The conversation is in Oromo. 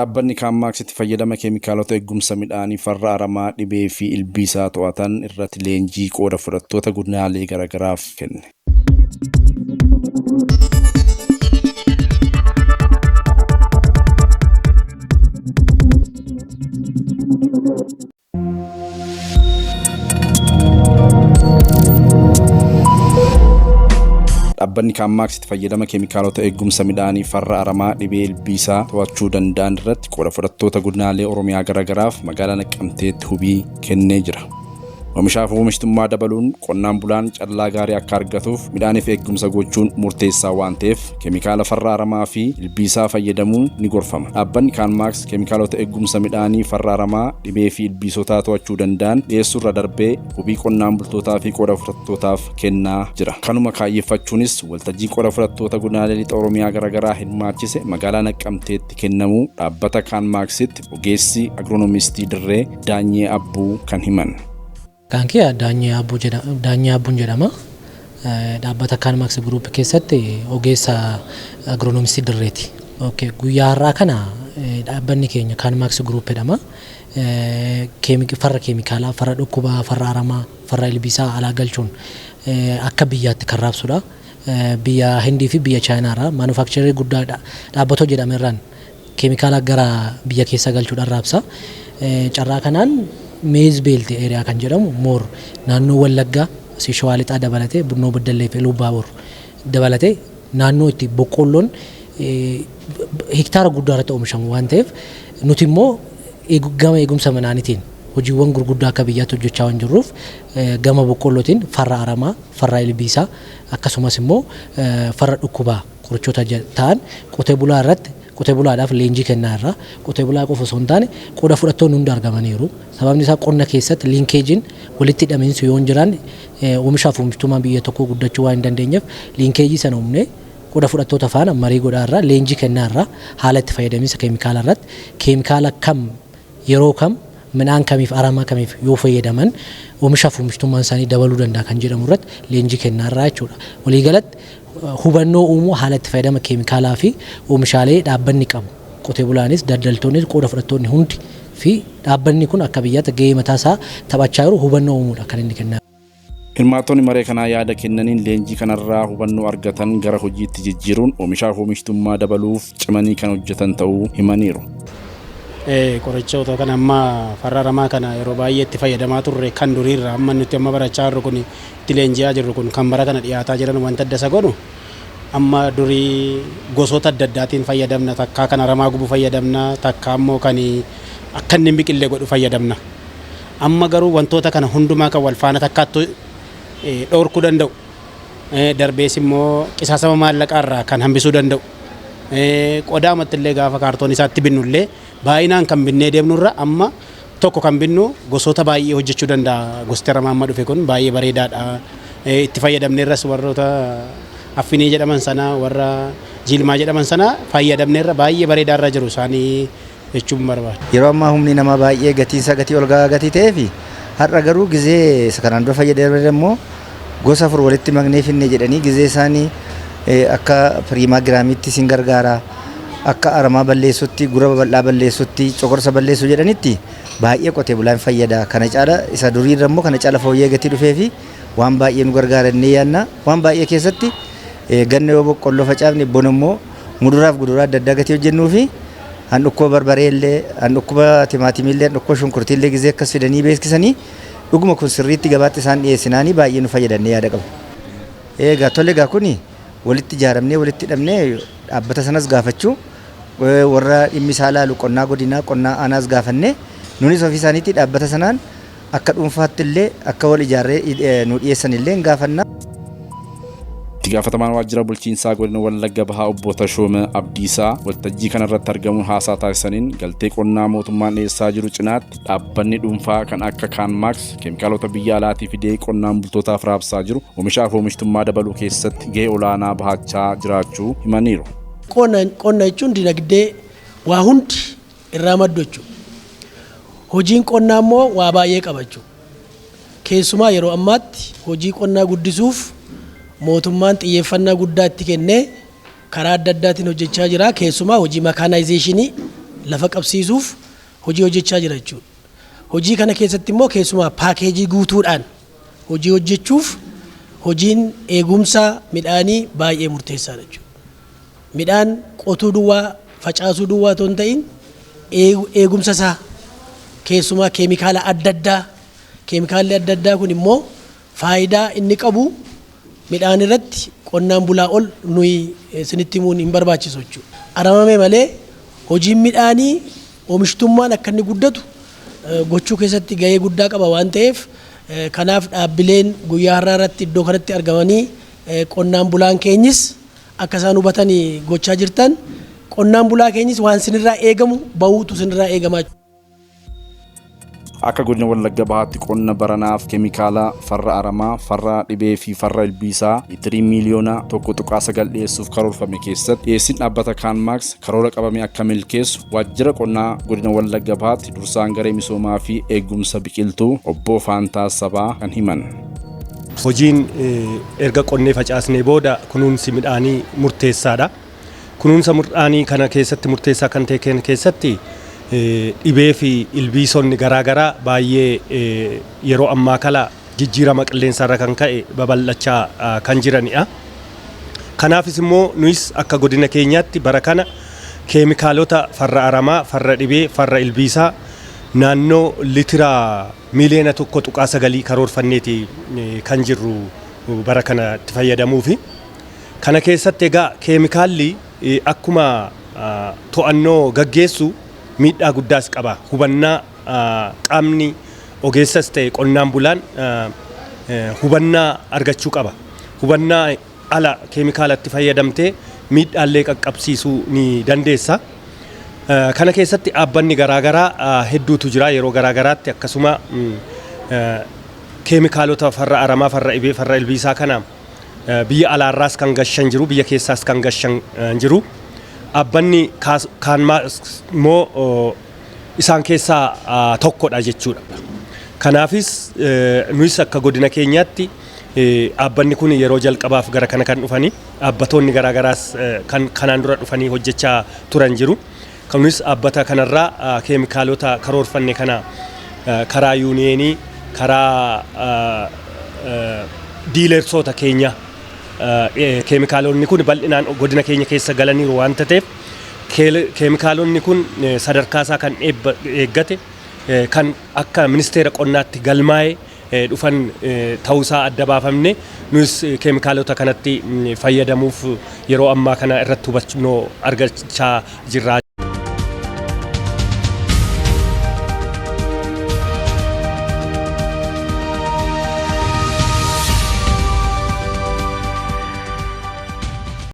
Dhaabbanni Kaanmaaksitti fayyadama keemikaalota eegumsa midhaanii farra aramaa dhibee fi ilbiisaa to'atan irratti leenjii qooda fudhattoota godinaalee garaagaraaf kenne. Dhaabbanni Kaanmaaksitti fayyadama keemikaalota eegumsa midhaanii farra aramaa dhibee ilbiisaa to'achuu danda'an irratti qooda fudhattoota godinaalee Oromiyaa garaagaraaf magaalaa Naqqamteetti hubii kennee jira. Oomishaaf oomishtummaa dabaluun qonnaan bulaan callaa gaarii akka argatuuf midhaaniif eegumsa gochuun murteessaa waan ta'eef keemikaala farra aramaa fi ilbiisaa fayyadamuun ni gorfama. Dhaabbanni Kaanmaaks keemikaalota eegumsa midhaanii farra aramaa dhibee fi ilbiisotaa to'achuu danda'an dhiyeessuurra darbee hubii qonnaan bultootaa fi qooda fudhattootaaf kennaa jira. Kanuma kaayeffachuunis waltajjii qooda fudhattoota godinaalee lixa Oromiyaa garaagaraa hirmaachise magaalaa Naqqamteetti kennamuu dhaabbata Kaanmaaksitti ogeessi agiroonomistii Dirree Daanyee Abbuu kan himan. Kan kee Daanyee Abbuun jedhama. Dhaabbata Kaanmaaks Group keessatti ogeessa agiroonomistii Dirreeti. Guyyaa har'aa kana dhaabbanni keenya Kaanmaaks Group jedhama. Farra keemikaalaa, farra dhukkubaa, farra aramaa, farra ilbiisaa alaa galchuun akka biyyaatti kan raabsudha. Biyya Hindii fi biyya Chaayinaarraa maanufakcharii guddaadha. Dhaabbatoo jedhamerraan keemikaala gara biyya keessa galchuudhaan raabsa. Carraa kanaan Maize Belt area kan jedhamu moor naannoo Wallaggaa Shawaa Lixaa dabalatee Bunnoo Baddallee fi Lubbaaboor dabalatee naannoo itti boqqolloon hektaara guddaa irratti oomishamu waan ta'eef nuti immoo gama eegumsa midhaaniitiin hojiiwwan gurguddaa akka biyyaatti hojjechaa waan jirruuf gama boqqollootiin farra aramaa, farra ilbiisaa akkasumas immoo farra dhukkubaa qorichoota ta'an qotee bulaa irratti qotee bulaadhaaf leenjii kennaa irraa qotee bulaa qofa osoo hin taane qooda fudhattoonni hundi argamaniiru. Sababni isaa qonna keessatti liinkeejiin walitti hidhamiinsi yoo hin jiraanne oomishaaf oomishtummaan biyya tokkoo guddachuu waan hin dandeenyeef liinkeejii sana uumnee qooda fudhattoota faana marii godhaa irraa leenjii kennaa irraa haala itti fayyadamiinsa keemikaala irratti keemikaala kam yeroo kam midhaan kamiif aramaa kamiif yoo fayyadaman oomishaaf oomishtummaan isaanii dabaluu danda'a kan jedhamu irratti leenjii kennaa irraa jechuudha. Waliigalatti hubannoo uumuu haala itti fayyadama keemikaalaa fi oomishaalee dhaabbanni qabu qotee bulaanis daldaltoonnis qooda fudhattoonni hundi fi dhaabbanni kun akka biyyaatti gahee mataa isaa taphachaa jiru hubannoo uumuudha kan inni kennaa. Hirmaattonni maree kanaa yaada kennaniin leenjii kanarraa hubannoo argatan gara hojiitti jijjiiruun oomishaaf oomishtummaa dabaluuf cimanii kan hojjetan ta'uu himaniiru. Qorichoota kana amma farra aramaa kana yeroo baay'ee itti fayyadamaa turre kan duriirra amma nuti amma barachaa jirru kun itti leenji'aa jirru kun kan bara kana dhiyaataa jiran wanta adda isa godhu amma durii gosoota adda addaatiin fayyadamna takkaa kan aramaa gubu fayyadamna takkaa immoo kan akka inni biqilee godhu fayyadamna. Amma garuu wantoota kana hundumaa kan wal faana takkaattu dhoorkuu danda'u. Darbees immoo qisaasama maallaqaarraa kan hambisuu danda'u. Qodaa amattillee gaafa kaartoon isaatti binnullee baay'inaan kan binnee deemnurra amma tokko kan binnu gosoota baay'ee hojjechuu danda'a. Gosti aramaa amma dhufe kun baay'ee bareedaadha. Itti fayyadamneerras warroota affinii jedhaman sana warra jilmaa jedhaman sana fayyadamneerra baay'ee bareedaarra jiru isaanii jechuun barbaada. Yeroo ammaa humni namaa baay'ee gatiinsa gatii ol gahaa gatii ta'ee fi har'a garuu gizee kanaan dura fayyadamne immoo gosa afur walitti maknee finne jedhanii gizee isaanii akka piriimaa giraamiitti sin gargaara akka aramaa balleessutti gura bal'aa balleessutti coqorsa balleessu jedhanitti baay'ee qotee bulaan fayyada. Kana caala isa duriirra immoo kana caala fooyyee gatii dhufee fi waan baay'ee nu gargaarannee yaanna waan baay'ee keessatti ganna yoo boqqolloo facaafne bona immoo muduraaf guduraa adda addaa gatii hojjennuu fi handhukkoo barbaree illee handhukkuba timaatimii illee handhukkoo shunkurtii illee gizee akkas fidanii beeksisanii dhuguma kun sirriitti gabaatti isaan dhiyeessinaanii baay'ee nu fayyadannee yaada qabu. Egaa tole egaa kuni walitti ijaaramnee walitti hidhamnee dhaabbata sanas gaafachuu warra dhimmi isaa laalu qonnaa godinaa qonnaa aanaas gaafannee nunis ofii isaaniitti dhaabbata sanaan akka dhuunfaatti illee akka wal ijaarree nu dhiyeessan illee gaafanna. Itti gaafatamaan waajjira bulchiinsaa godina Wallagga Bahaa obbo Tashooma Abdiisaa waltajjii kanarratti argamuun haasaa taasisaniin galtee qonnaa mootummaan dhiyeessaa jiru cinaatti dhaabbanni dhuunfaa kan akka Kaanmaaks keemikaalota biyya alaatii fidee qonnaan bultootaaf raabsaa jiru oomishaaf oomishtummaa dabaluu keessatti gahee olaanaa bahachaa jiraachuu himaniiru. Qonna jechuun dinagdee waa hundi irraa maddu jechuudha. Hojiin qonnaa immoo waa baay'ee qaba jechuudha. Keessumaa yeroo ammaatti hojii qonnaa guddisuuf mootummaan xiyyeeffannaa guddaa itti kennee karaa adda addaatiin hojjechaa jira. Keessumaa hojii makaanaayizeeshinii lafa qabsiisuuf hojii hojjechaa jira jechuudha. Hojii kana keessatti immoo keessumaa paakeejii guutuudhaan hojii hojjechuuf hojiin eegumsa midhaanii baay'ee murteessaadha jechuudha. Midhaan qotuu duwwaa facaasuu duwwaa otoo hin ta'in eegumsa isaa keessumaa keemikaala adda addaa keemikaalli adda addaa kun immoo faayidaa inni qabu midhaan irratti qonnaan bulaa ol nuyi isinitti himuun hin barbaachisu jechuudha. Aramame malee hojiin midhaanii oomishtummaan akka inni guddatu gochuu keessatti gahee guddaa qaba waan ta'eef kanaaf dhaabbileen guyyaa har'aa irratti iddoo kanatti argamanii qonnaan bulaan keenyis akka isaan hubatanii gochaa jirtan qonnaan bulaa keenyis waan sinirraa eegamu bahuutu sinirraa eegamaa. Akka godina Wallagga Bahaatti qonna baranaaf keemikaala farra aramaa, farra dhibee fi farra ilbiisaa liitirii miliyoona 1.9 dhiyeessuuf karoorfame keessatti dhiyeessiin dhaabbata Kaanmaaks karoora qabame akka milkeessu waajjira qonnaa godina Wallagga Bahaatti dursaan garee misoomaa fi eegumsa biqiltuu obbo Faantaa Sabaa kan himan. Hojiin erga qonnee facaasnee booda kunuunsi midhaanii murteessaadha. Kunuunsa midhaanii kana keessatti murteessaa kan ta'e keessatti dhibee fi ilbiisonni garaagaraa baay'ee yeroo ammaa kana jijjiirama qilleensaarra kan ka'e babal'achaa kan jiranidha. Kanaafis immoo nuyis akka godina keenyaatti bara kana keemikaalota farra aramaa, farra dhibee, farra ilbiisaa naannoo liitira miliyoona 1.9 karoorfanneeti kan jirru bara kana itti fayyadamuufi. Kana keessatti egaa keemikaalli akkuma to'annoo gaggeessu miidhaa guddaas qaba. Hubannaa qaamni ogeessas ta'e qonnaan bulaan hubannaa argachuu qaba. Hubannaa ala keemikaalatti fayyadamtee miidhaalee qaqqabsiisuu ni dandeessa. Kana keessatti dhaabbanni garaagaraa hedduutu jira yeroo garaagaraatti akkasuma keemikaalota farra aramaa, farra dhibee, farra ilbiisaa kana biyya alaarraas kan gashan jiru, biyya keessaas kan gashan jiru. Dhaabbanni Kaanmaaks immoo isaan keessaa tokkodha jechuudha. Kanaafis nuyis akka godina keenyaatti dhaabbanni kun yeroo jalqabaaf gara kana kan dhufanii dhaabbattoonni garaagaraas kan kanaan dura dhufanii hojjechaa turan jiru. Kunis dhaabbata kanarraa keemikaalota karoorfanne kana karaa yuuniyeenii, karaa diilersoota keenya keemikaalonni kun bal'inaan godina keenya keessa galaniiru waan ta'eef keemikaalonni kun sadarkaa isaa kan eeggate kan akka ministeera qonnaatti galmaa'ee dhufan ta'uusaa adda baafamne nus keemikaalota kanatti fayyadamuuf yeroo ammaa kana irratti hubannoo argachaa jirra.